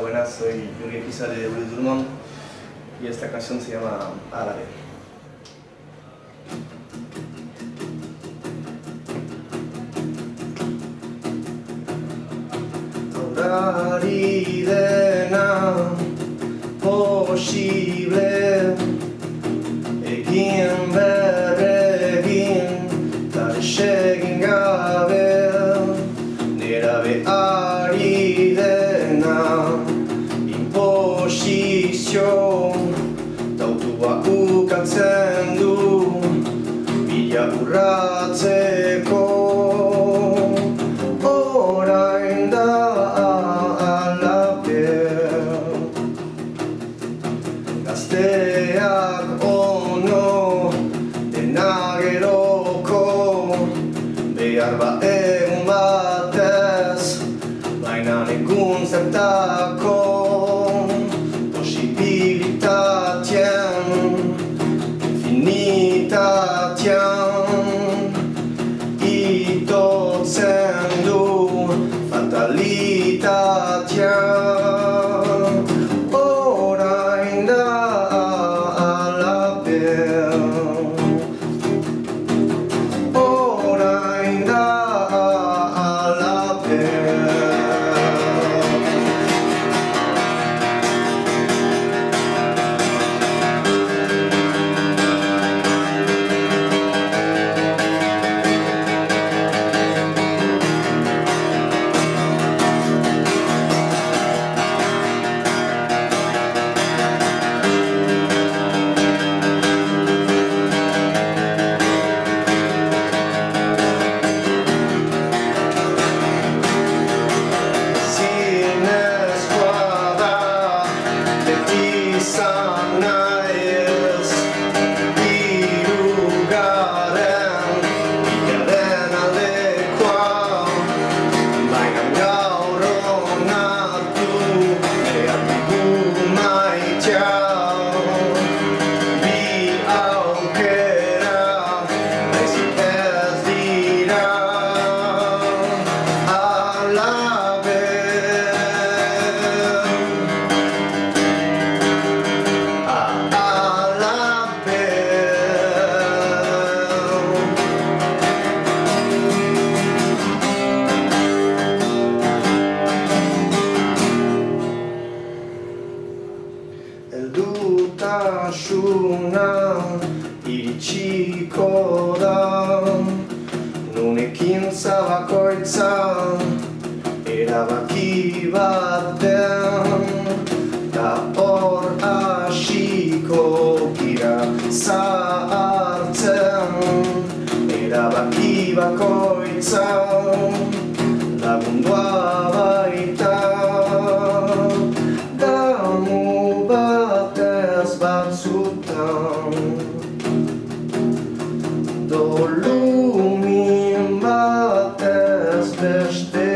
buenas, soy Yuri Pizarre de Blue Drummond y esta canción se llama Árabe. Aurrari dena posible egin berregin ta desegin gabe nerabeari dena imposizio tautua ukatzen du bila urratzeko orain da gazteak ono dena geroko behar egun batez baina egun zertako posibilitatien infinitatian itotzen du fatalitatia. Heldutasuna iritsiko da non ekintza bakoitza erabaki batean ta hor hasiko gira zahartzen erabaki bakoitza lagundua baita batzutan dolumin batez beste